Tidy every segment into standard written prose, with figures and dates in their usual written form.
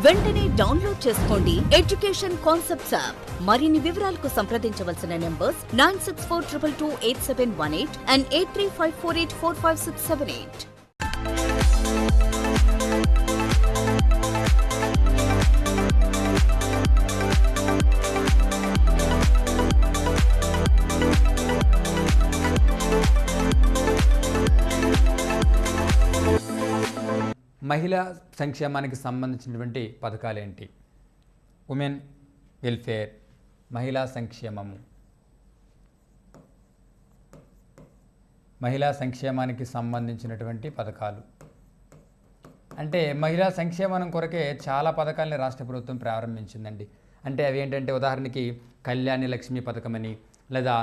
వెంటనే డౌన్లోడ్ చేసుకోండి education concepts app. మరిన్ని వివరాలకు సంప్రదించవలసిన నంబర్స్ 9642228718 and 8354845678. మహిళా సంక్షేమానికి సంబంధించినటువంటి పథకాలేంటి? ఉమెన్ వెల్ఫేర్, మహిళా సంక్షేమము. మహిళా సంక్షేమానికి సంబంధించినటువంటి పథకాలు అంటే మహిళా సంక్షేమం కొరకే చాలా పథకాలని రాష్ట్ర ప్రభుత్వం ప్రారంభించిందండి. అంటే అవి ఏంటంటే ఉదాహరణకి కళ్యాణి లక్ష్మి పథకం అని, లేదా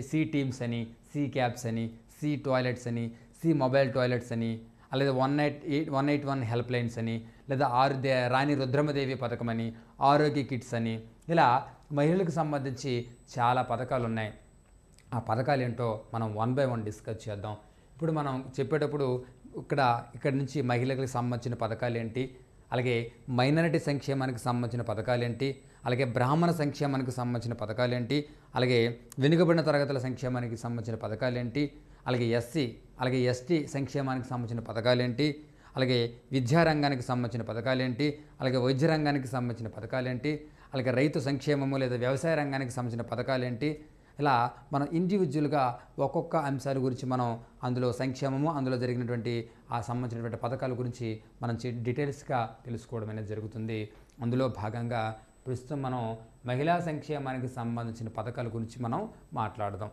సి టీమ్స్ అని, సి క్యాబ్స్ అని, సి టాయిలెట్స్ అని, సి మొబైల్ టాయిలెట్స్ అని, అలాగే 181 హెల్ప్ లైన్స్ అని, లేదా రాణి రుద్రమదేవి పథకం అని, ఆరోగ్య కిట్స్ అని, ఇలా మహిళలకు సంబంధించి చాలా పథకాలు ఉన్నాయి. ఆ పథకాలు ఏంటో మనం 1 by 1 డిస్కస్ చేద్దాం. ఇప్పుడు మనం చెప్పేటప్పుడు ఇక్కడ నుంచి మహిళలకు సంబంధించిన పథకాలు ఏంటి, అలాగే మైనారిటీ సంక్షేమానికి సంబంధించిన పథకాలు ఏంటి, అలాగే బ్రాహ్మణ సంక్షేమానికి సంబంధించిన పథకాలు ఏంటి, అలాగే వెనుకబడిన తరగతుల సంక్షేమానికి సంబంధించిన పథకాలు ఏంటి, అలాగే ఎస్సీ అలాగే ఎస్టీ సంక్షేమానికి సంబంధించిన పథకాలు ఏంటి, అలాగే విద్యారంగానికి సంబంధించిన పథకాలు ఏంటి, అలాగే వైద్య రంగానికి సంబంధించిన పథకాలు ఏంటి, అలాగే రైతు సంక్షేమము లేదా వ్యవసాయ రంగానికి సంబంధించిన పథకాలు ఏంటి, ఇలా మనం ఇండివిజువల్గా ఒక్కొక్క అంశాల గురించి మనం అందులో సంక్షేమము, అందులో జరిగినటువంటి ఆ సంబంధించినటువంటి పథకాల గురించి మనం డీటెయిల్స్గా తెలుసుకోవడం అనేది జరుగుతుంది. అందులో భాగంగా ప్రస్తుతం మనం మహిళా సంక్షేమానికి సంబంధించిన పథకాల గురించి మనం మాట్లాడదాం.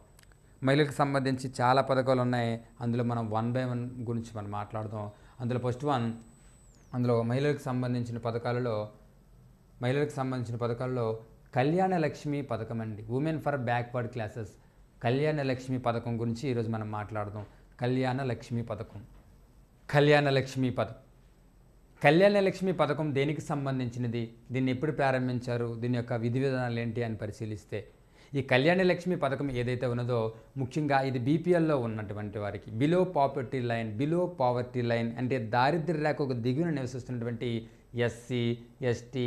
మహిళలకు సంబంధించి చాలా పథకాలు ఉన్నాయి. అందులో మనం 1 by 1 గురించి మనం మాట్లాడదాం. అందులో ఫస్ట్ వన్, అందులో మహిళలకు సంబంధించిన పథకాలలో కళ్యాణ లక్ష్మి పథకం అండి. Women for backward classes Kalyana Lakshmi పథకం గురించి ఈరోజు మనం మాట్లాడదాం. కళ్యాణ లక్ష్మి పథకం దేనికి సంబంధించినది, దీన్ని ఎప్పుడు ప్రారంభించారు, దీని యొక్క విధి విధానాలు ఏంటి అని పరిశీలిస్తే, ఈ కళ్యాణ లక్ష్మి పథకం ఏదైతే ఉన్నదో ముఖ్యంగా ఇది బీపీఎల్లో ఉన్నటువంటి వారికి, బిలో పావర్టీ లైన్ అంటే దారిద్ర్య రేఖకు దిగువన నివసిస్తున్నటువంటి ఎస్సీ, ఎస్టీ,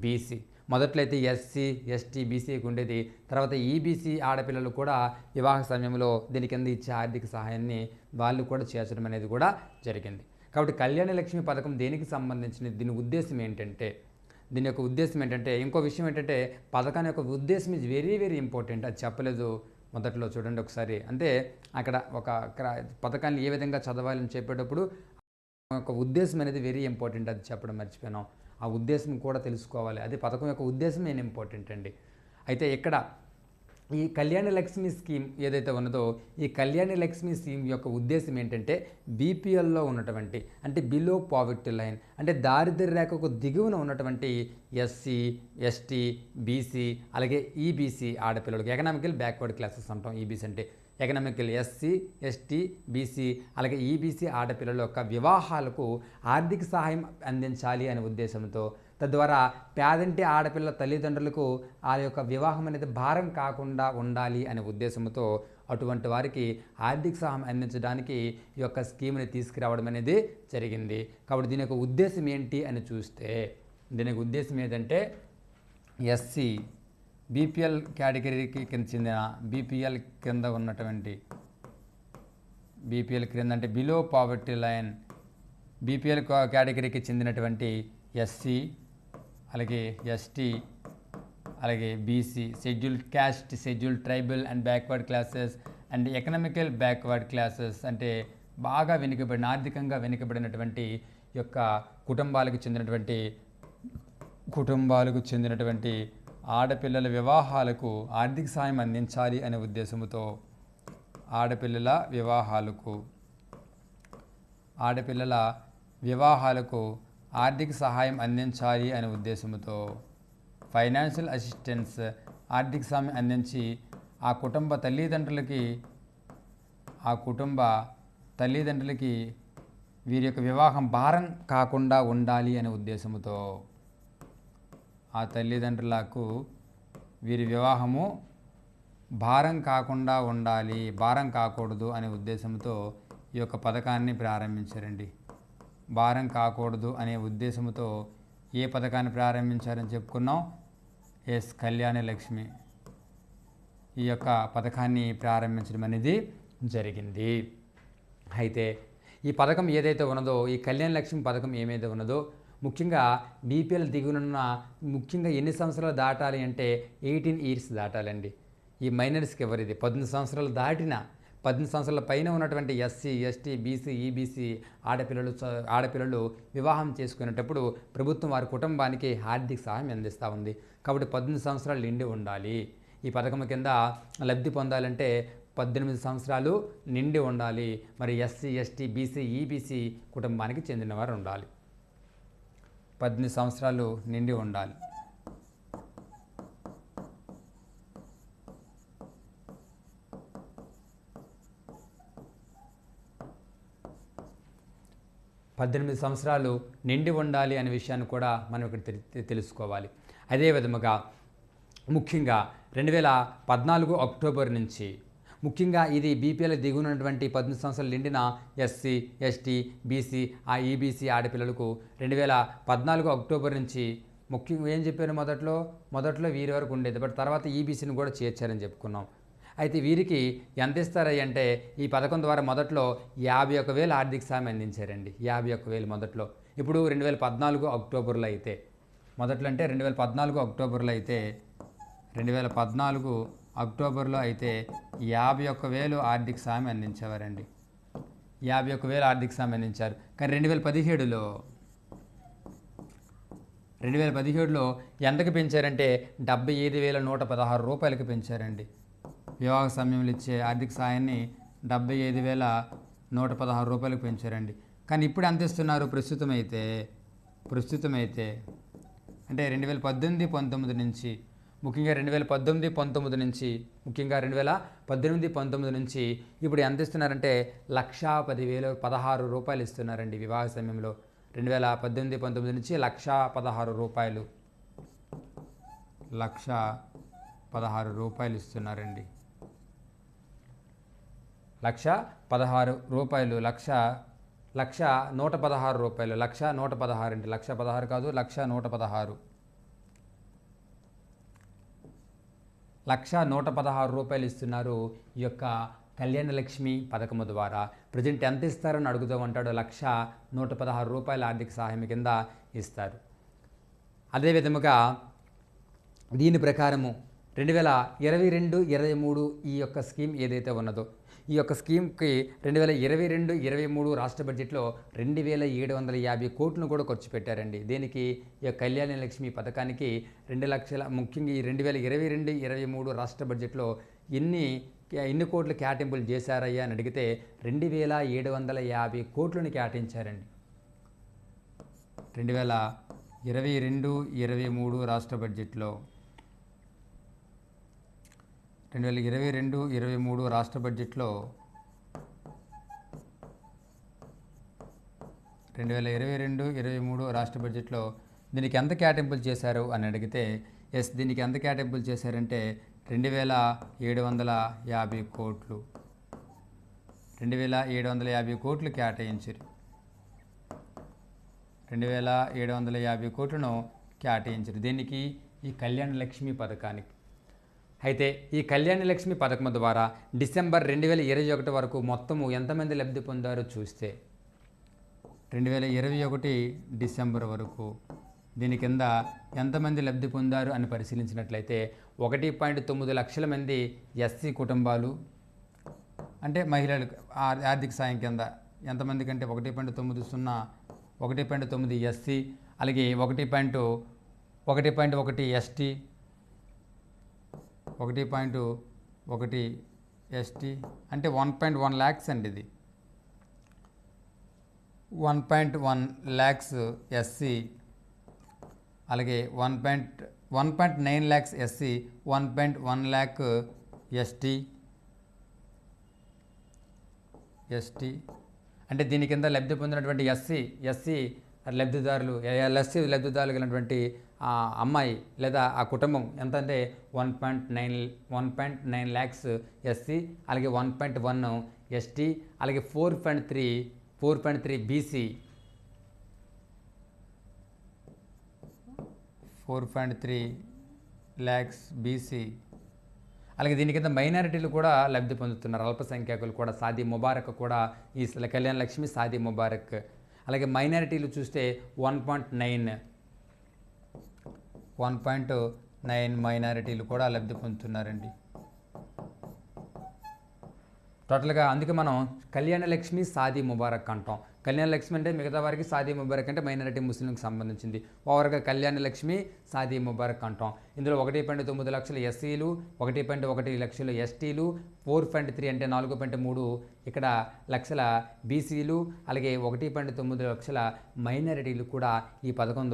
బీసీ. మొదట్లో అయితే ఎస్సీ, ఎస్టీ, బీసీకి ఉండేది. తర్వాత ఈబీసీ ఆడపిల్లలు కూడా వివాహ సమయంలో దీని కింద ఇచ్చే ఆర్థిక సహాయాన్ని వాళ్ళు కూడా చేర్చడం అనేది కూడా జరిగింది. కాబట్టి కళ్యాణ లక్ష్మి పథకం దేనికి సంబంధించినది, దీని యొక్క ఉద్దేశం ఏంటంటే ఇంకో విషయం ఏంటంటే పథకాన్ని యొక్క ఉద్దేశం ఇస్ వెరీ వెరీ ఇంపార్టెంట్. అది చెప్పలేదు మొదట్లో, చూడండి ఒకసారి. అంటే అక్కడ ఒక పథకాన్ని ఏ విధంగా చదవాలని చెప్పేటప్పుడు ఒక ఉద్దేశం అనేది వెరీ ఇంపార్టెంట్, అది చెప్పడం మర్చిపోయాను. ఆ ఉద్దేశం కూడా తెలుసుకోవాలి. అది పథకం యొక్క ఉద్దేశం ఏం ఇంపార్టెంట్ అండి. అయితే ఇక్కడ ఈ కళ్యాణ లక్ష్మి స్కీమ్ ఏదైతే ఉన్నదో ఈ కళ్యాణ లక్ష్మి స్కీమ్ యొక్క ఉద్దేశం ఏంటంటే బీపీఎల్లో ఉన్నటువంటి అంటే బిలో పావర్టీ లైన్ అంటే దారిద్ర్య రేఖకు దిగువన ఉన్నటువంటి ఎస్సీ, ఎస్టీ, బీసీ అలాగే ఈబీసీ ఆడపిల్లలకు ఎకనామికల్ బ్యాక్వర్డ్ క్లాసెస్ అంటాం. ఈబీసీ అంటే ఎకనామికల్ ఎస్సీ, ఎస్టీ, బీసీ అలాగే ఈబీసీ ఆడపిల్లల యొక్క వివాహాలకు ఆర్థిక సహాయం అందించాలి అనే ఉద్దేశంతో, తద్వారా పేదంటి ఆడపిల్ల తల్లిదండ్రులకు ఆ యొక్క వివాహం అనేది భారం కాకుండా ఉండాలి అనే ఉద్దేశంతో అటువంటి వారికి ఆర్థిక సహాయం అందించడానికి ఈ యొక్క స్కీమ్ని తీసుకురావడం అనేది జరిగింది. కాబట్టి దీని యొక్క ఉద్దేశం ఏంటి అని చూస్తే, దీని యొక్క ఉద్దేశం ఏంటంటే ఎస్సీ బీపీఎల్ కేటగిరీకి కింద చెందిన బీపీఎల్ క్రింద ఉన్నటువంటి అంటే బిలో పావర్టీ లైన్ బీపీఎల్ కేటగిరీకి చెందినటువంటి ఎస్సీ అలాగే ఎస్టీ అలాగే BC, scheduled caste, scheduled tribal and backward classes and economical backward classes అంటే బాగా ఆర్థికంగా వెనుకబడినటువంటి యొక్క కుటుంబాలకు చెందినటువంటి ఆడపిల్లల వివాహాలకు ఆర్థిక సాయం అందించాలి అనే ఉద్దేశంతో ఆడపిల్లల వివాహాలకు ఆర్థిక సహాయం అందించాలి అనే ఉద్దేశంతో ఫైనాన్షియల్ అసిస్టెన్స్ ఆర్థిక సాయం అందించి ఆ కుటుంబ తల్లిదండ్రులకి వీరి యొక్క వివాహం భారం కాకుండా ఉండాలి అనే ఉద్దేశంతో, ఆ తల్లిదండ్రులకు వీరి వివాహము భారం కాకూడదు అనే ఉద్దేశంతో ఈ యొక్క పథకాన్ని ప్రారంభించారండి. భారం కాకూడదు అనే ఉద్దేశంతో ఏ పథకాన్ని ప్రారంభించారని చెప్పుకున్నాం? ఎస్, కళ్యాణ లక్ష్మి ఈ యొక్క పథకాన్ని ప్రారంభించడం అనేది జరిగింది. అయితే ఈ పథకం ఏదైతే ఉన్నదో, ఈ కళ్యాణ లక్ష్మి పథకం ఏమైతే ఉన్నదో, ముఖ్యంగా బీపీఎల్ దిగునున్న ముఖ్యంగా ఎన్ని సంవత్సరాలు దాటాలి అంటే 18 ఇయర్స్ దాటాలండి. ఈ మైనర్స్కి ఎవరిది 18 సంవత్సరాలు దాటిన 18 సంవత్సరాల పైన ఉన్నటువంటి ఎస్సీ, ఎస్టీ, బీసీ, ఈబీసీ ఆడపిల్లలు వివాహం చేసుకునేటప్పుడు ప్రభుత్వం వారి కుటుంబానికి ఆర్థిక సహాయం అందిస్తూ ఉంది. కాబట్టి 18 సంవత్సరాలు నిండి ఉండాలి. ఈ పథకం కింద లబ్ధి పొందాలంటే 18 సంవత్సరాలు నిండి ఉండాలి. మరి ఎస్సీ, ఎస్టీ, బీసీ, ఈబీసీ కుటుంబానికి చెందినవారు ఉండాలి. 18 సంవత్సరాలు నిండి ఉండాలి. పద్దెనిమిది సంవత్సరాలు నిండి ఉండాలి అనే విషయాన్ని కూడా మనం ఇక్కడ తెలుసుకోవాలి. అదే విధముగా ముఖ్యంగా 2014 అక్టోబర్ నుంచి ముఖ్యంగా ఇది బీపీఎల్ దిగునటువంటి 18 సంవత్సరాలు నిండిన ఎస్సీ, ఎస్టీ, బీసీ, ఈబీసీ ఆడపిల్లలకు 2014 అక్టోబర్ నుంచి ముఖ్యంగా ఏం చెప్పారు, మొదట్లో వీరి వరకు ఉండేది, బట్ తర్వాత ఈబీసీని కూడా చేర్చారని చెప్పుకున్నాం. అయితే వీరికి ఎంత ఇస్తారంటే ఈ పథకం ద్వారా మొదట్లో 51,000 ఆర్థిక సాయం అందించారండి. 51,000 మొదట్లో. ఇప్పుడు 2014 అక్టోబర్లో అయితే, మొదట్లో అంటే 2014 అక్టోబర్లో అయితే 2014 అక్టోబర్లో అయితే 51,000 ఆర్థిక సాయం అందించేవారండి. 51,000 ఆర్థిక సాయం అందించారు. కానీ 2017లో ఎంతకు పెంచారంటే 75,116 రూపాయలకి పెంచారండి. వివాహ సమయంలో ఇచ్చే ఆర్థిక సాయాన్ని 75,116 రూపాయలకు పెంచారండి. కానీ ఇప్పుడు ఎంత ఇస్తున్నారు? ప్రస్తుతం అయితే అంటే 2018-19 నుంచి ముఖ్యంగా 2018-19 నుంచి ముఖ్యంగా 2018-19 నుంచి ఇప్పుడు ఎంత ఇస్తున్నారంటే 1,10,016 రూపాయలు ఇస్తున్నారండి వివాహ సమయంలో. 2018-19 నుంచి 1,16 రూపాయలు 1,16 రూపాయలు ఇస్తున్నారండి. 1,16 రూపాయలు 1,116 రూపాయలు 1,116 అండి. 1,16 కాదు, 1,116 1,116 రూపాయలు ఇస్తున్నారు ఈ యొక్క కళ్యాణ లక్ష్మి పథకము ద్వారా. ప్రజెంట్ ఎంత ఇస్తారని అడుగుతూ ఉంటాడు. 1,116 రూపాయల ఆర్థిక సహాయం కింద ఇస్తారు. అదేవిధముగా దీని ప్రకారము 2022-23 ఈ యొక్క స్కీమ్ ఏదైతే ఉన్నదో, ఈ యొక్క స్కీమ్కి 2022-23 రాష్ట్ర బడ్జెట్లో 2,750 కోట్లను కూడా ఖర్చు పెట్టారండి. దీనికి ఈ యొక్క కళ్యాణ లక్ష్మి పథకానికి 2 లక్షల ముఖ్యంగా ఈ 2022-23 రాష్ట్ర బడ్జెట్లో ఎన్ని కోట్లు కేటాయింపులు చేశారయ్యా అని అడిగితే 2,750 కోట్లను కేటాయించారండి. 2022-23 రాష్ట్ర బడ్జెట్లో 2022-23 రాష్ట్ర బడ్జెట్లో 2022-23 రాష్ట్ర బడ్జెట్లో దీనికి ఎంత కేటాయింపులు చేశారు అని అడిగితే దీనికి ఎంత కేటాయింపులు చేశారంటే 2,750 కోట్లు 2,750 కోట్లు కేటాయించారు. 2,750 కోట్లను కేటాయించారు దీనికి, ఈ కళ్యాణ లక్ష్మి పథకానికి. అయితే ఈ కళ్యాణ లక్ష్మి పథకం ద్వారా డిసెంబర్ 2021 వరకు మొత్తము ఎంతమంది లబ్ధి పొందారో చూస్తే 2021 డిసెంబర్ వరకు దీని కింద ఎంతమంది లబ్ధి పొందారు అని పరిశీలించినట్లయితే 1.9 లక్షల మంది ఎస్సీ కుటుంబాలు, అంటే మహిళలు ఆర్థిక సాయం కింద ఎంతమంది కంటే 1.9 ఎస్సీ, అలాగే 1.1 ఎస్టీ, 1.1 ఎస్టీ అంటే 1.1 ల్యాక్స్ అండి. ఇది 1.1 ల్యాక్స్ ఎస్సీ, అలాగే 1.9 ల్యాక్స్ ఎస్సీ, 1.1 ల్యాక్ ఎస్టీ అంటే దీని కింద లబ్ధి పొందినటువంటి ఎస్సీ లబ్ధిదారులు కలిగినటువంటి అమ్మాయి లేదా ఆ కుటుంబం ఎంత అంటే 1.9 ల్యాక్స్ ఎస్సీ, అలాగే 1.1 ఎస్టీ, అలాగే 4.3 బీసీ, 4.3 laక్స్ బీసీ. అలాగే దీని కింద మైనారిటీలు కూడా లబ్ధి పొందుతున్నారు. అల్పసంఖ్యాకులు కూడా, సాదీ ముబారక్ కూడా ఈ కళ్యాణ లక్ష్మి, సాదీ ముబారక్. అలాగే మైనారిటీలు చూస్తే 1.9 మైనారిటీలు కూడా లబ్ధి పొందుతున్నారండి. టోటల్గా అందుకే మనం కళ్యాణ లక్ష్మి, సాదీ ముబారక్ అంటాం. కళ్యాణ లక్ష్మి అంటే మిగతా వారికి, సాదీ ముబారక్ అంటే మైనారిటీ ముస్లింకి సంబంధించింది. ఓవర్గా కళ్యాణ లక్ష్మి, సాదీ ముబారక్ అంటాం. ఇందులో 1.9 లక్షల ఎస్సీలు, 1.1 లక్షలు ఎస్టీలు, 4.3 అంటే 4.3 ఇక్కడ లక్షల బీసీలు, అలాగే 1.9 లక్షల మైనారిటీలు కూడా ఈ పథకం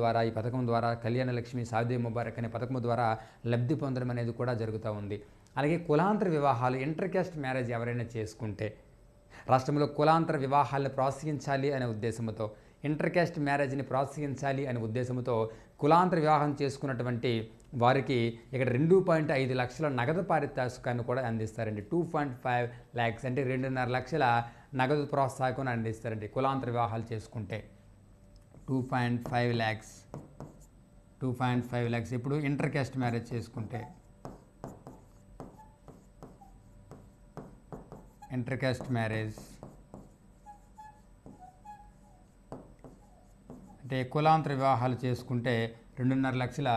ద్వారా కళ్యాణ లక్ష్మి, సాదీ ముబారక్ అనే పథకం ద్వారా లబ్ధి పొందడం అనేది కూడా జరుగుతూ ఉంది. అలాగే కులాంతర వివాహాలు, ఇంటర్ క్యాస్ట్ మ్యారేజ్ ఎవరైనా చేసుకుంటే రాష్ట్రంలో కులాంతర వివాహాలను ప్రోత్సహించాలి అనే ఉద్దేశంతో, ఇంటర్ క్యాస్ట్ మ్యారేజ్ని ప్రోత్సహించాలి అనే ఉద్దేశంతో కులాంతర వివాహం చేసుకున్నటువంటి వారికి ఇక్కడ 2.5 లక్షల నగదు పారితోషికాన్ని కూడా అందిస్తారండి. 2.5 lakhs అంటే 2.5 లక్షల నగదు ప్రోత్సాహకాన్ని అందిస్తారండి కులాంతర వివాహాలు చేసుకుంటే. 2.5 lakhs ఇప్పుడు ఇంటర్ క్యాస్ట్ మ్యారేజ్ చేసుకుంటే. ఇంటర్ క్యాస్ట్ మ్యారేజ్ అంటే కులాంతర వివాహాలు చేసుకుంటే 2.5 లక్షల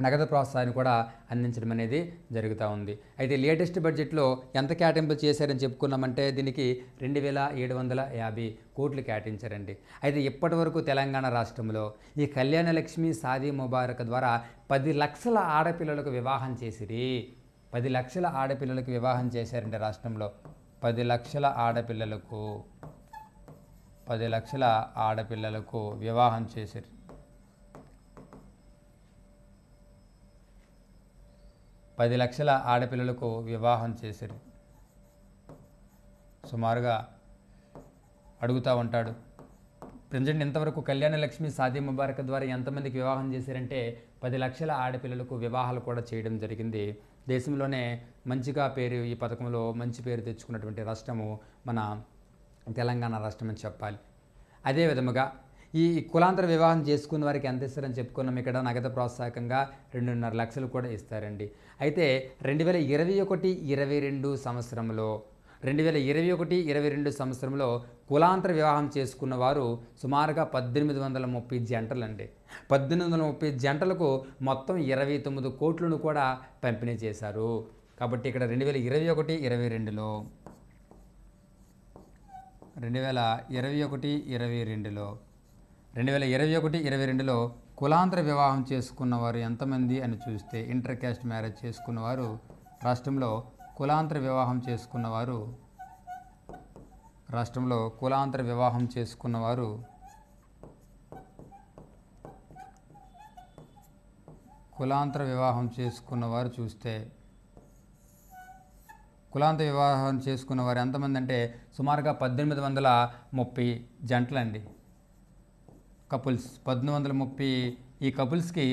నగదు ప్రోత్సాహాన్ని కూడా అందించడం అనేది జరుగుతూ ఉంది. అయితే లేటెస్ట్ బడ్జెట్లో ఎంత కేటాయింపులు చేశారని చెప్పుకున్నామంటే దీనికి 2,750 కోట్లు కేటాయించారండి. అయితే ఇప్పటి వరకు తెలంగాణ రాష్ట్రంలో ఈ కళ్యాణ లక్ష్మి, సాదీ ముబారక్ ద్వారా 10 లక్షల ఆడపిల్లలకు వివాహం చేసిరి. 10 లక్షల ఆడపిల్లలకు వివాహం చేశారండి రాష్ట్రంలో. 10 లక్షల ఆడపిల్లలకు వివాహం చేశారు. 10 లక్షల ఆడపిల్లలకు వివాహం చేశారు. సుమారుగా అడుగుతూ ఉంటాడు, ప్రజెంట్ ఇంతవరకు కళ్యాణ లక్ష్మి, సాదీ ముబారక్ ద్వారా ఎంతమందికి వివాహం చేశారంటే 10 లక్షల ఆడపిల్లలకు వివాహాలు కూడా చేయడం జరిగింది. దేశంలోనే మంచిగా పేరు, ఈ పథకంలో మంచి పేరు తెచ్చుకున్నటువంటి రాష్ట్రము మన తెలంగాణ రాష్ట్రం అని చెప్పాలి. అదే విధముగా ఈ కులాంతర వివాహం చేసుకున్న వారికి ఎంత ఇస్తారని చెప్పుకున్నాం. ఇక్కడ నగదు ప్రోత్సాహకంగా 2.5 లక్షలు కూడా ఇస్తారండి. అయితే 2021-22 సంవత్సరంలో కులాంతర వివాహం చేసుకున్న వారు సుమారుగా 1830 జంటలండి. 1830 జంటలకు మొత్తం 29 కోట్లను కూడా పంపిణీ చేశారు. కాబట్టి ఇక్కడ 2021-22లో కులాంతర వివాహం చేసుకున్నవారు ఎంతమంది అని చూస్తే, ఇంటర్ క్యాస్ట్ మ్యారేజ్ చేసుకున్నవారు రాష్ట్రంలో కులాంతర వివాహం చేసుకున్నవారు చూస్తే కులాంతర వివాహం చేసుకున్నవారు ఎంతమంది అంటే సుమారుగా 1830 జంటలండి, కపుల్స్. 1830 ఈ కపుల్స్కి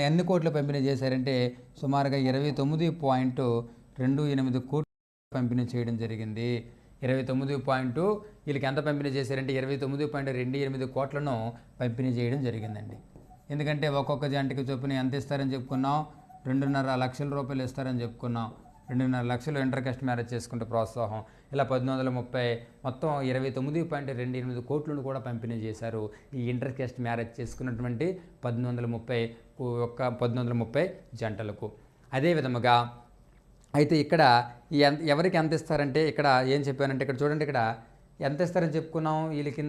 ఎన్ని కోట్లు పంపిణీ చేశారంటే సుమారుగా 29.28 కోట్లు పంపిణీ చేయడం జరిగింది. వీళ్ళకి ఎంత పంపిణీ చేశారంటే 29.28 కోట్లను పంపిణీ చేయడం జరిగిందండి. ఎందుకంటే ఒక్కొక్క జంటకి చొప్పున ఎంత ఇస్తారని చెప్పుకున్నాం, 2.5 లక్షల రూపాయలు ఇస్తారని చెప్పుకున్నాం. 2.5 లక్షలు ఇంటర్ క్యాస్ట్ మ్యారేజ్ చేసుకుంటే ప్రోత్సాహం. ఇలా 1830 మొత్తం 29.28 కోట్లను కూడా పంపిణీ చేశారు ఈ ఇంటర్ క్యాస్ట్ మ్యారేజ్ చేసుకున్నటువంటి 1830 జంటలకు. అదే విధముగా అయితే ఇక్కడ ఎవరికి ఎంత ఇస్తారంటే ఇక్కడ ఏం చెప్పానంటే ఇక్కడ చూడండి, ఇక్కడ ఎంత ఇస్తారని చెప్పుకున్నాం. వీళ్ళకి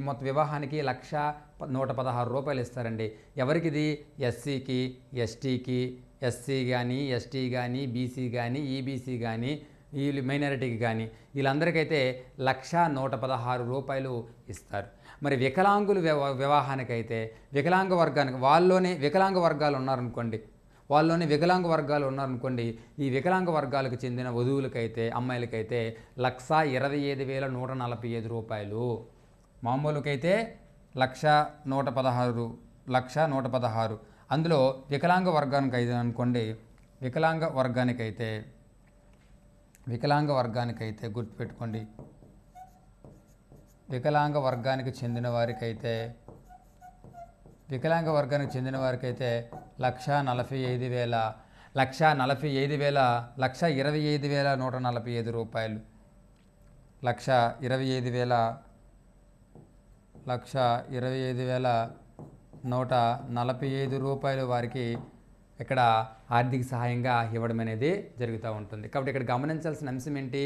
మొత్తం వివాహానికి 1,116 రూపాయలు ఇస్తారండి. ఎవరికి ఇది? ఎస్సీకి, ఎస్టీకి, ఎస్సీ కానీ, ఎస్టీ కానీ, బీసీ కానీ, ఈబీసీ కానీ, వీళ్ళు మైనారిటీకి కానీ వీళ్ళందరికైతే 1,116 రూపాయలు ఇస్తారు. మరి వికలాంగులు వివాహానికైతే వికలాంగ వర్గాలు ఉన్నారనుకోండి, ఈ వికలాంగ వర్గాలకు చెందిన వధువులకైతే, అమ్మాయిలకైతే 1,27,145 రూపాయలు. మామూలుకైతే 1,116. అందులో వికలాంగ వర్గానికైతే గుర్తుపెట్టుకోండి, వికలాంగ వర్గానికి చెందిన వారికైతే వికలాంగ వర్గానికి చెందిన వారికి అయితే 1,25,145 రూపాయలు, 1,25,145 రూపాయలు వారికి ఇక్కడ ఆర్థిక సహాయంగా ఇవ్వడం అనేది జరుగుతూ ఉంటుంది. కాబట్టి ఇక్కడ గమనించాల్సిన అంశం ఏంటి,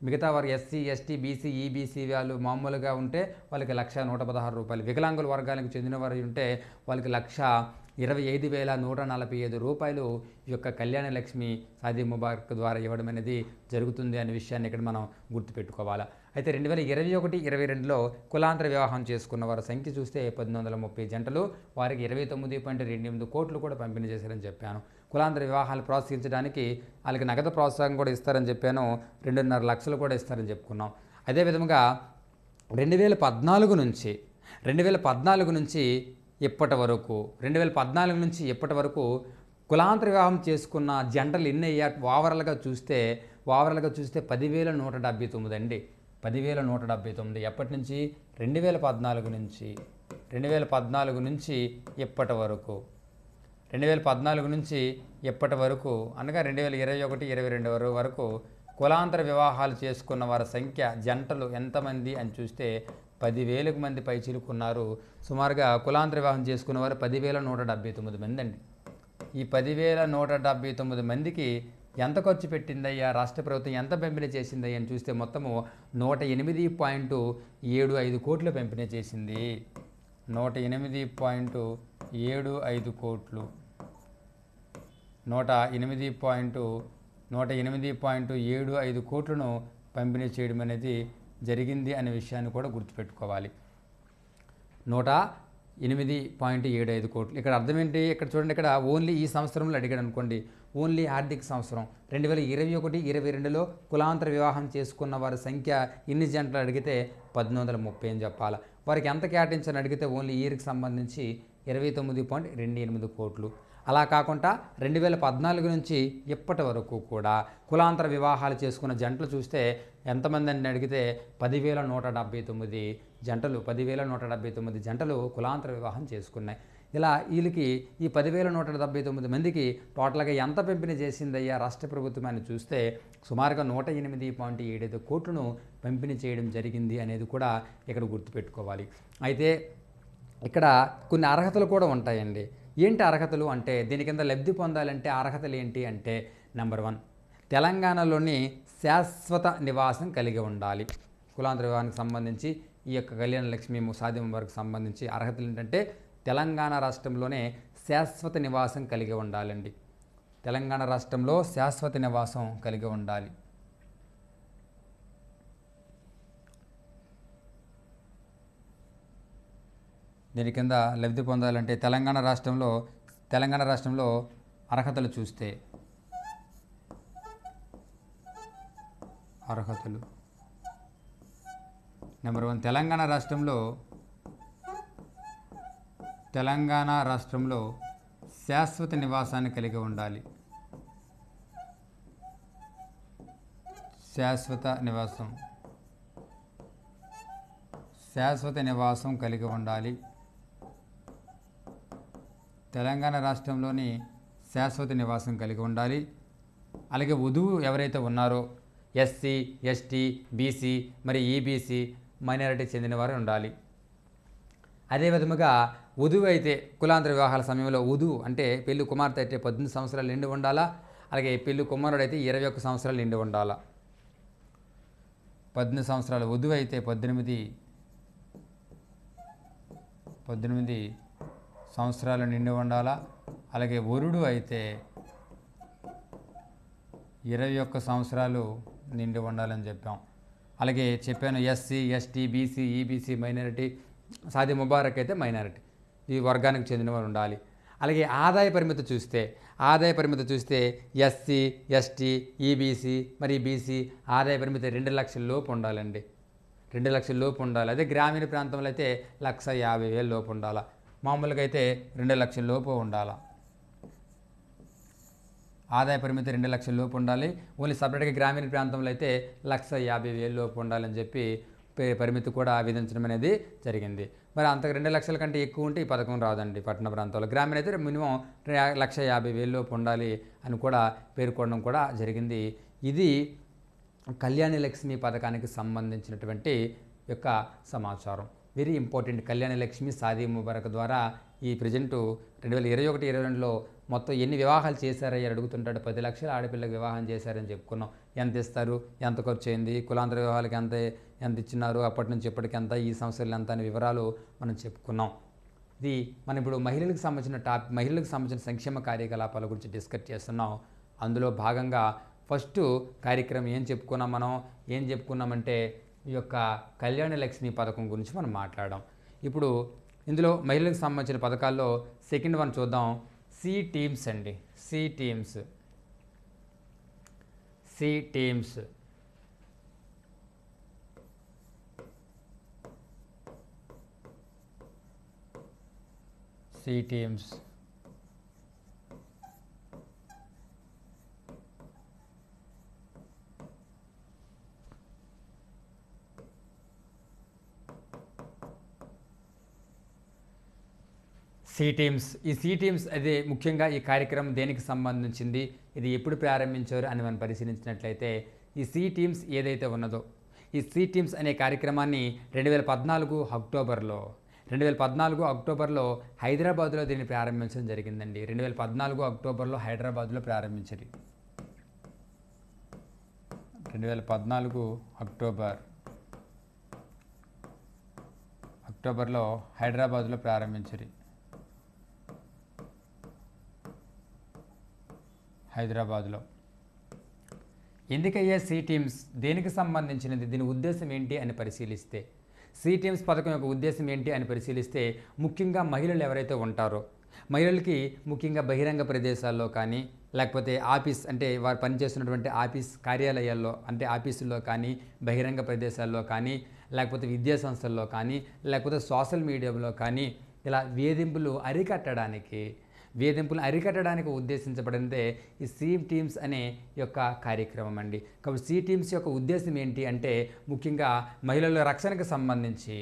మిగతా వారు ఎస్సీ, ఎస్టీ, బీసీ, ఈబీసీ వాళ్ళు మామూలుగా ఉంటే వాళ్ళకి 1,116 రూపాయలు, వికలాంగుల వర్గానికి చెందిన వారు ఉంటే వాళ్ళకి 1,25,145 రూపాయలు ఈ యొక్క కళ్యాణ లక్ష్మి షాదీ ముబారక్ ద్వారా ఇవ్వడం అనేది జరుగుతుంది అనే విషయాన్ని ఇక్కడ మనం గుర్తుపెట్టుకోవాలి. అయితే 2021-22లో కులాంతర వివాహం చేసుకున్న వారి సంఖ్య చూస్తే 1830 జంటలు, వారికి 29.28 కోట్లు కూడా పంపిణీ చేశారని చెప్పాను. కులాంతర వివాహాలు ప్రోత్సహించడానికి వాళ్ళకి నగదు ప్రోత్సాహం కూడా ఇస్తారని చెప్పాను, 2.5 లక్షలు కూడా ఇస్తారని చెప్పుకున్నాం. అదేవిధంగా 2014 నుంచి ఇప్పటి వరకు కులాంతర వివాహం చేసుకున్న జంటలు ఎన్ని అయ్యా ఓవరాల్గా చూస్తే 10,179 అండి. 10,179 ఎప్పటి నుంచి 2014 నుంచి ఇప్పటి వరకు అనగా 2021-22 వరకు కులాంతర వివాహాలు చేసుకున్న వారి సంఖ్య జంటలు ఎంతమంది అని చూస్తే 10,000 మంది పైచిలుకున్నారు. సుమారుగా కులాంతర వివాహం చేసుకున్న వారు 10,179 మంది అండి. ఈ 10,179 మందికి ఎంత ఖర్చు పెట్టిందయ్యా, రాష్ట్ర ప్రభుత్వం ఎంత పంపిణీ చేసిందయ్యా అని చూస్తే మొత్తము 108.75 కోట్లు పంపిణీ చేసింది. 108.75 కోట్లు, 108.75 కోట్లను పంపిణీ చేయడం అనేది జరిగింది అనే విషయాన్ని కూడా గుర్తుపెట్టుకోవాలి. 108.75 కోట్లు. ఇక్కడ అర్థం ఏంటి, ఇక్కడ చూడండి, ఇక్కడ ఓన్లీ ఈ సంవత్సరంలో అడిగాడు అనుకోండి, ఓన్లీ ఆర్థిక సంవత్సరం 2021-22లో కులాంతర వివాహం చేసుకున్న వారి సంఖ్య ఇన్ని జంటలు అడిగితే 1830 అని చెప్పాలి. వారికి ఎంత కేటాయించని అడిగితే ఓన్లీ ఇయర్కి సంబంధించి 29.28 కోట్లు. అలా కాకుండా 2014 నుంచి ఇప్పటి వరకు కూడా కులాంతర వివాహాలు చేసుకున్న జంటలు చూస్తే ఎంతమంది అని అడిగితే 10,179 జంటలు, 10,179 జంటలు కులాంతర వివాహం చేసుకున్నాయి. ఇలా వీళ్ళకి ఈ 10,179 మందికి టోటల్గా ఎంత పంపిణీ చేసిందయ్యా రాష్ట్ర ప్రభుత్వం అని చూస్తే సుమారుగా 108.75 కోట్లను పంపిణీ చేయడం జరిగింది అనేది కూడా ఇక్కడ గుర్తుపెట్టుకోవాలి. అయితే ఇక్కడ కొన్ని అర్హతలు కూడా ఉంటాయండి. ఏంటి అర్హతలు అంటే, దీని కింద లబ్ధి పొందాలంటే అర్హతలు ఏంటి అంటే, నెంబర్ 1, తెలంగాణలోని శాశ్వత నివాసం కలిగి ఉండాలి. కులాంతర వివాహానికి సంబంధించి ఈ యొక్క కళ్యాణ లక్ష్మి షాదీ ముబారక్ సంబంధించి అర్హతలు ఏంటంటే తెలంగాణ రాష్ట్రంలోనే శాశ్వత నివాసం కలిగి ఉండాలండి. తెలంగాణ రాష్ట్రంలో శాశ్వత నివాసం కలిగి ఉండాలి. దీని కింద లబ్ధి పొందాలంటే తెలంగాణ రాష్ట్రంలో అర్హతలు చూస్తే అర్హతలు నెంబర్ 1, తెలంగాణ రాష్ట్రంలో శాశ్వత నివాసాన్ని కలిగి ఉండాలి. శాశ్వత నివాసం కలిగి ఉండాలి. తెలంగాణ రాష్ట్రంలోని శాశ్వత నివాసం కలిగి ఉండాలి. అలాగే వధువు ఎవరైతే ఉన్నారో ఎస్సీ, ఎస్టీ, బీసీ, మరి ఈబీసీ మైనారిటీకి చెందిన వారు ఉండాలి. అదే విధముగా వధువు అయితే కులాంతర వివాహాల సమయంలో వధువు అంటే పెళ్లి కుమార్తె అయితే 18 సంవత్సరాలు నిండి ఉండాలా. అలాగే పెళ్లి కుమారుడు అయితే 21 సంవత్సరాలు నిండి ఉండాలా. 18 సంవత్సరాలు వధువు అయితే 18 సంవత్సరాలు నిండి ఉండాలా. అలాగే వరుడు అయితే 21 సంవత్సరాలు నిండి ఉండాలని చెప్పాం. అలాగే చెప్పాను SC, ST, BC, EBC minority, Shaadi Mubarak అయితే మైనారిటీ, ఈ వర్గానికి చెందినవారు ఉండాలి. అలాగే ఆదాయ పరిమితి చూస్తే ఎస్సీ, ఎస్టీ, ఈబీసీ మరి బీసీ ఆదాయ పరిమితి 2 లక్షల లోపు ఉండాలండి. 2 లక్షల లోపు ఉండాలి. అదే గ్రామీణ ప్రాంతంలో అయితే 1,50,000 లోపు ఉండాలి. మామూలుగా అయితే 2 లక్షల లోపు ఉండాలి. ఆదాయ పరిమితి 2 లక్షల లోపు ఉండాలి. ఓన్లీ సపరేట్గా గ్రామీణ ప్రాంతంలో అయితే 1,50,000 లోపు ఉండాలని చెప్పి పరిమితి కూడా విధించడం అనేది జరిగింది. మరి అంతకు 2 లక్షల కంటే ఎక్కువ ఉంటే ఈ పథకం రాదండి పట్టణ ప్రాంతాల్లో. గ్రామీణ అయితే మినిమం 1,50,000 లోపు ఉండాలి అని కూడా పేర్కొనడం కూడా జరిగింది. ఇది కళ్యాణ లక్ష్మి పథకానికి సంబంధించినటువంటి యొక్క సమాచారం. Very important. కళ్యాణ లక్ష్మి షాదీ ముబారక్ ద్వారా ఈ ప్రజెంటు 2021-22లో మొత్తం ఎన్ని వివాహాలు చేశారని అడుగుతుంటాడు. 10 లక్షల ఆడపిల్లకి వివాహం చేశారని చెప్పుకున్నాం. ఎంత ఇస్తారు, ఎంత ఖర్చు అయింది, కులాంతర వివాహాలకి ఎంత ఇచ్చినారు, అప్పటి నుంచి ఇప్పటికి ఎంత, ఈ సంవత్సరాలు ఎంత అనే వివరాలు మనం చెప్పుకున్నాం. ఇది మనం ఇప్పుడు మహిళలకు సంబంధించిన సంక్షేమ కార్యకలాపాల గురించి డిస్కస్ చేస్తున్నాం. అందులో భాగంగా ఫస్ట్ కార్యక్రమం ఏం చెప్పుకున్నామంటే ఈ యొక్క కళ్యాణ లక్ష్మి పథకం గురించి మనం మాట్లాడాం. ఇప్పుడు ఇందులో మహిళలకు సంబంధించిన పథకాల్లో సెకండ్ వన్ చూద్దాం. సి టీమ్స్ అండి. సి టీమ్స్ ఈ సి టీమ్స్ అదే ముఖ్యంగా ఈ కార్యక్రమం దేనికి సంబంధించింది, ఇది ఎప్పుడు ప్రారంభించారు అని మనం పరిశీలించినట్లయితే ఈ సి టీమ్స్ ఏదైతే ఉన్నదో ఈ సి టీమ్స్ అనే కార్యక్రమాన్ని 2014 అక్టోబర్లో హైదరాబాద్లో దీన్ని ప్రారంభించడం జరిగిందండి. 2014 అక్టోబర్లో హైదరాబాద్లో ప్రారంభించారు. 2014 అక్టోబర్లో హైదరాబాద్లో ప్రారంభించారు. హైదరాబాద్లో ఎందుకయ్యా సి టీమ్స్ దేనికి సంబంధించినది, దీని ఉద్దేశం ఏంటి అని పరిశీలిస్తే సి టీమ్స్ పథకం యొక్క ఉద్దేశం ఏంటి అని పరిశీలిస్తే ముఖ్యంగా మహిళలు ఎవరైతే ఉంటారో మహిళలకి ముఖ్యంగా బహిరంగ ప్రదేశాల్లో కానీ లేకపోతే ఆఫీస్ అంటే వారు పనిచేస్తున్నటువంటి ఆఫీస్ కార్యాలయాల్లో అంటే ఆఫీసుల్లో కానీ బహిరంగ ప్రదేశాల్లో కానీ లేకపోతే విద్యా సంస్థల్లో కానీ లేకపోతే సోషల్ మీడియాలో కానీ ఇలా వేధింపులు అరికట్టడానికి ఉద్దేశించబడిందే ఈ సి టీమ్స్ అనే యొక్క కార్యక్రమం అండి. కాబట్టి సి టీమ్స్ యొక్క ఉద్దేశం ఏంటి అంటే ముఖ్యంగా మహిళల రక్షణకు సంబంధించి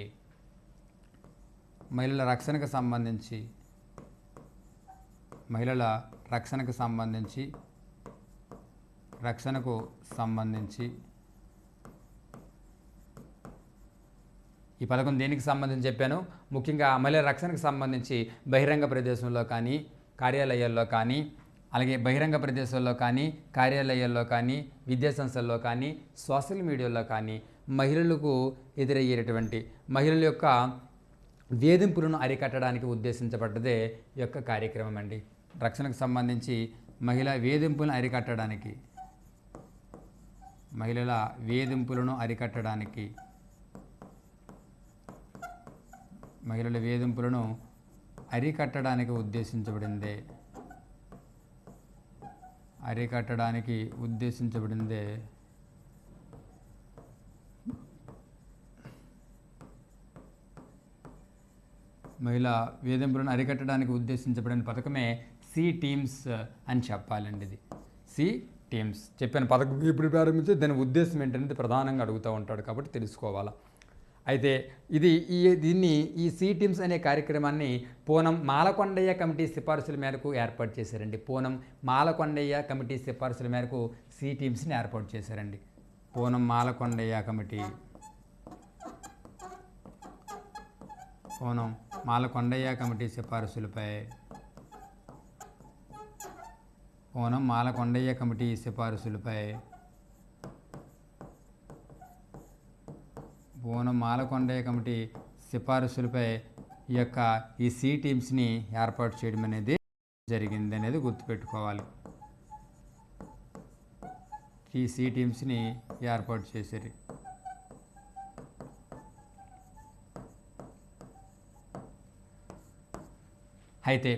ఈ పథకం దేనికి సంబంధించి చెప్పాను. ముఖ్యంగా మహిళల రక్షణకు సంబంధించి బహిరంగ ప్రదేశంలో కానీ కార్యాలయాల్లో కానీ అలాగే బహిరంగ ప్రదేశాల్లో కానీ కార్యాలయాల్లో కానీ విద్యా సంస్థల్లో కానీ సోషల్ మీడియాలో కానీ మహిళలకు ఎదురయ్యేటటువంటి మహిళల యొక్క వేధింపులను అరికట్టడానికి ఉద్దేశించబడ్డదే ఈ యొక్క కార్యక్రమం అండి. రక్షణకు సంబంధించి మహిళల వేధింపులను అరికట్టడానికి ఉద్దేశించబడిందే మహిళా వేధింపులను అరికట్టడానికి ఉద్దేశించబడిన పథకమే సి టీమ్స్ అని చెప్పాలండి. ఇది సి టీమ్స్ చెప్పిన పథకం ఇప్పుడు ప్రారంభించి దాని ఉద్దేశం ఏంటనేది ప్రధానంగా అడుగుతూ ఉంటాడు కాబట్టి తెలుసుకోవాలా. అయితే దీన్ని ఈ సి టీమ్స్ అనే కార్యక్రమాన్ని పూనం మాలకొండయ్య కమిటీ సిఫార్సుల మేరకు ఏర్పాటు చేశారండి. పూనం మాలకొండయ్య కమిటీ సిఫార్సుల మేరకు సి టీమ్స్ని ఏర్పాటు చేశారండి. పూనం మాలకొండయ్య కమిటీ సిఫారసులపై ఈ సి టీమ్స్ని ఏర్పాటు చేయడం అనేది జరిగింది అనేది గుర్తుపెట్టుకోవాలి. ఈ సి టీమ్స్ని ఏర్పాటు చేశారు. అయితే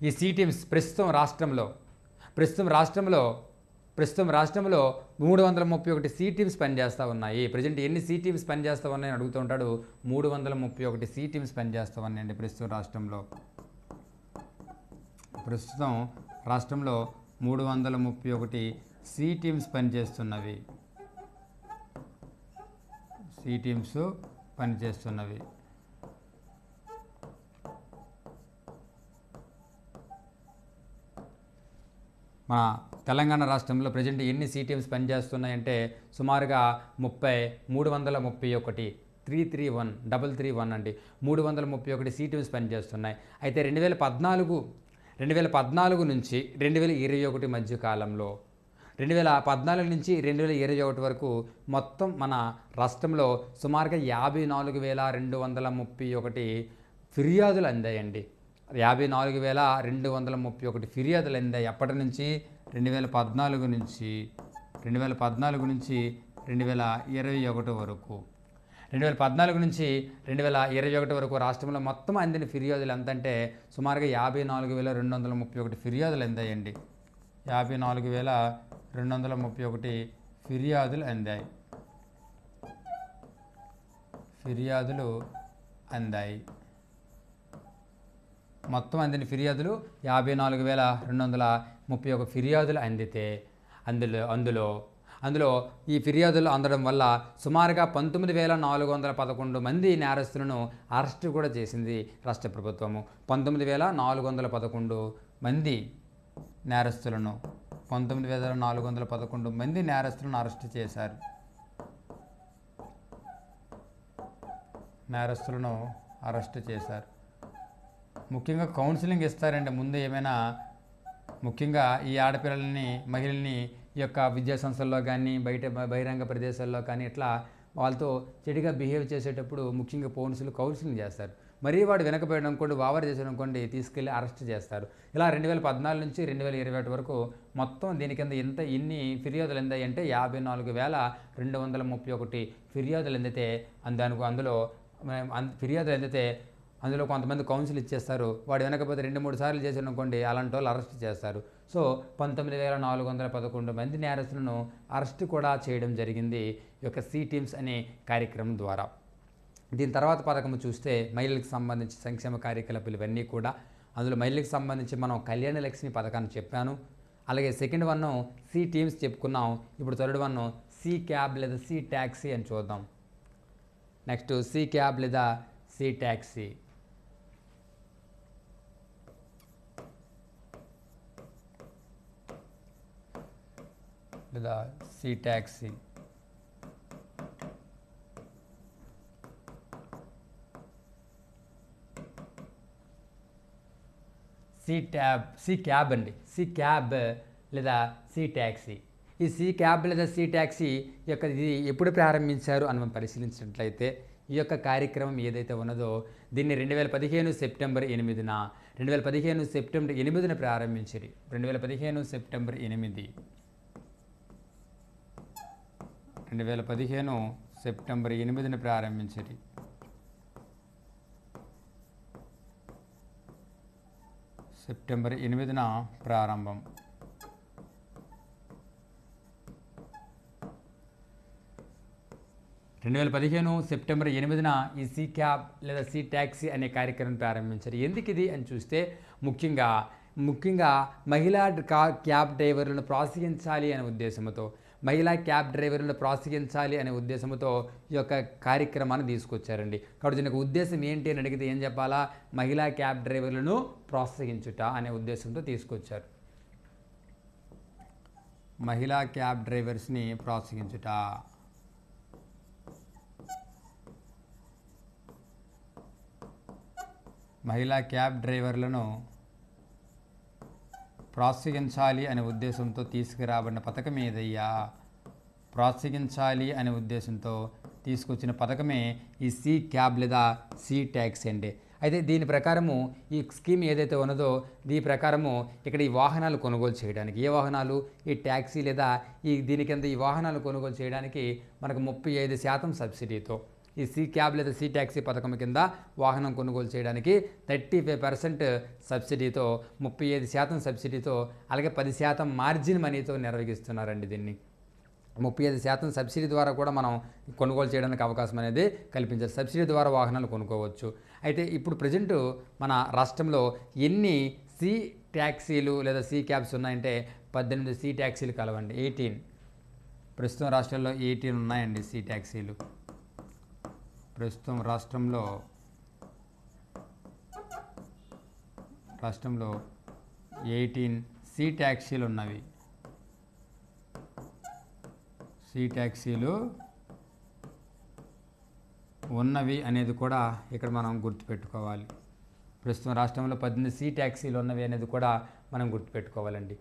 ఈ సి టీమ్స్ ప్రస్తుతం రాష్ట్రంలో 331 సి టీమ్స్ పనిచేస్తూ ఉన్నాయి. ప్రజెంట్ ఎన్ని సి టీమ్స్ పనిచేస్తూ ఉన్నాయని అడుగుతూ ఉంటాడు. 331 సి టీమ్స్ పనిచేస్తూ ఉన్నాయండి ప్రస్తుతం రాష్ట్రంలో 331 సి టీమ్స్ పనిచేస్తున్నవి. మన తెలంగాణ రాష్ట్రంలో ప్రజెంట్ ఎన్ని సి టీమ్స్ పనిచేస్తున్నాయంటే సుమారుగా 331 331 అండి 331 సి టీమ్స్ పనిచేస్తున్నాయి. అయితే 2014 నుంచి 2021 మధ్య కాలంలో 2014 నుంచి 2021 వరకు మొత్తం మన రాష్ట్రంలో సుమారుగా 54,231 ఫిర్యాదులు అందాయండి. 54,231 ఫిర్యాదులు అందాయి. ఎప్పటి నుంచి 2014 నుంచి 2021 వరకు 2014 నుంచి 2021 వరకు రాష్ట్రంలో మొత్తం అందిన ఫిర్యాదులు ఎంతంటే సుమారుగా 54,231 ఫిర్యాదులు అందాయండి. 54,231 ఫిర్యాదులు అందాయి. మొత్తం అందిన ఫిర్యాదులు 54,231 ఫిర్యాదులు అందితే అందులో ఈ ఫిర్యాదులు అందడం వల్ల సుమారుగా 19,411 మంది నేరస్తులను అరెస్టు కూడా చేసింది రాష్ట్ర ప్రభుత్వము. 19,411 మంది నేరస్తులను 19,411 మంది నేరస్తులను అరెస్టు చేశారు. ముఖ్యంగా కౌన్సిలింగ్ ఇస్తారండి ముందు ఏమైనా. ముఖ్యంగా ఈ ఆడపిల్లల్ని మహిళల్ని ఈ యొక్క విద్యా సంస్థల్లో కానీ బహిరంగ ప్రదేశాల్లో కానీ ఇట్లా వాళ్ళతో చెడుగా బిహేవ్ చేసేటప్పుడు ముఖ్యంగా పోలీసులు కౌన్సిలింగ్ చేస్తారు. మరీ వాడు వెనకబెట్టడం అనుకోండి, ఓవర్ చేసాడు అనుకోండి, తీసుకెళ్ళి అరెస్ట్ చేస్తారు. ఇలా 2014 నుంచి 2021 వరకు మొత్తం దీని కింద ఇన్ని ఫిర్యాదులు అందాయంటే 54,231 ఫిర్యాదులు అందితే అందులో కొంతమంది కౌన్సిల్ ఇచ్చేస్తారు. వాడు వెనకపోతే 2-3 సార్లు చేశారు అనుకోండి, అలాంటి వాళ్ళు అరెస్ట్ చేస్తారు. సో 19,411 మంది నేరస్తులను అరెస్ట్ కూడా చేయడం జరిగింది ఈ యొక్క సి టీమ్స్ అనే కార్యక్రమం ద్వారా. దీని తర్వాత పథకం చూస్తే మహిళలకు సంబంధించి సంక్షేమ కార్యకలాపాలు ఇవన్నీ కూడా. అందులో మహిళలకు సంబంధించి మనం కళ్యాణ లక్ష్మి పథకాన్ని చెప్పాను. అలాగే సెకండ్ వన్ సి టీమ్స్ చెప్పుకున్నాం. ఇప్పుడు థర్డ్ వన్ సి క్యాబ్ లేదా సి ట్యాక్సీ అని చూద్దాం. నెక్స్ట్ సి క్యాబ్ లేదా sea taxi. Sea taxi sea cab అండి. సి క్యాబ్ లేదా సి ట్యాక్సీ. ఈ సి క్యాబ్ లేదా సి ట్యాక్సీ యొక్క ఇది ఎప్పుడు ప్రారంభించారు అని మనం పరిశీలించినట్లయితే ఈ యొక్క కార్యక్రమం ఏదైతే ఉన్నదో దీన్ని 2015 సెప్టెంబర్ 8న ప్రారంభించారు. 2015 సెప్టెంబర్ 8న ప్రారంభించారు. సెప్టెంబర్ 8న ప్రారంభం. సెప్టెంబర్ 8న ఈ సి క్యాబ్ లేదా సి ట్యాక్సీ అనే కార్యక్రమం ప్రారంభించారు. ఎందుకు ఇది అని చూస్తే ముఖ్యంగా మహిళా క్యాబ్ డ్రైవర్లను ప్రోత్సహించాలి అనే ఉద్దేశంతో ఈ యొక్క కార్యక్రమాన్ని తీసుకొచ్చారండి. కాబట్టి దీనికి ఉద్దేశం ఏంటి అని అడిగితే ఏం చెప్పాలా? మహిళా క్యాబ్ డ్రైవర్లను ప్రోత్సహించుట అనే ఉద్దేశంతో తీసుకొచ్చారు. మహిళా క్యాబ్ డ్రైవర్స్ని ప్రోత్సహించుట. మహిళా క్యాబ్ డ్రైవర్లను ప్రోత్సహించాలి అనే ఉద్దేశంతో తీసుకురాబడిన పథకం ఏదయ్యా? ప్రోత్సహించాలి అనే ఉద్దేశంతో తీసుకొచ్చిన పథకమే ఈ సి క్యాబ్ లేదా సి ట్యాక్సీ అండి. అయితే దీని ప్రకారము ఈ స్కీమ్ ఏదైతే ఉన్నదో దీని ప్రకారము ఇక్కడ ఈ వాహనాలు కొనుగోలు చేయడానికి, ఏ వాహనాలు? ఈ ట్యాక్సీ లేదా దీని కింద ఈ వాహనాలు కొనుగోలు చేయడానికి మనకు 35% సబ్సిడీతో ఈ సి క్యాబ్ లేదా సి ట్యాక్సీ పథకం కింద వాహనం కొనుగోలు చేయడానికి 35% సబ్సిడీతో, 35% సబ్సిడీతో, అలాగే 10% మార్జిన్ మనీతో నిర్వహిస్తున్నారండి దీన్ని. 35% సబ్సిడీ ద్వారా కూడా మనం కొనుగోలు చేయడానికి అవకాశం అనేది కల్పించారు. సబ్సిడీ ద్వారా వాహనాలు కొనుక్కోవచ్చు. అయితే ఇప్పుడు ప్రజెంట్ మన రాష్ట్రంలో ఎన్ని సి ట్యాక్సీలు లేదా సి క్యాబ్స్ ఉన్నాయంటే 18 సి ట్యాక్సీలు కలవండి. 18 ప్రస్తుతం రాష్ట్రంలో 18 ఉన్నాయండి సి ట్యాక్సీలు. ప్రస్తుతం రాష్ట్రంలో 18 సి ట్యాక్సీలు ఉన్నవి. సి ట్యాక్సీలు ఉన్నవి అనేది కూడా ఇక్కడ మనం గుర్తుపెట్టుకోవాలి. ప్రస్తుతం రాష్ట్రంలో 18 సి ట్యాక్సీలు ఉన్నవి అనేది కూడా మనం గుర్తుపెట్టుకోవాలండి.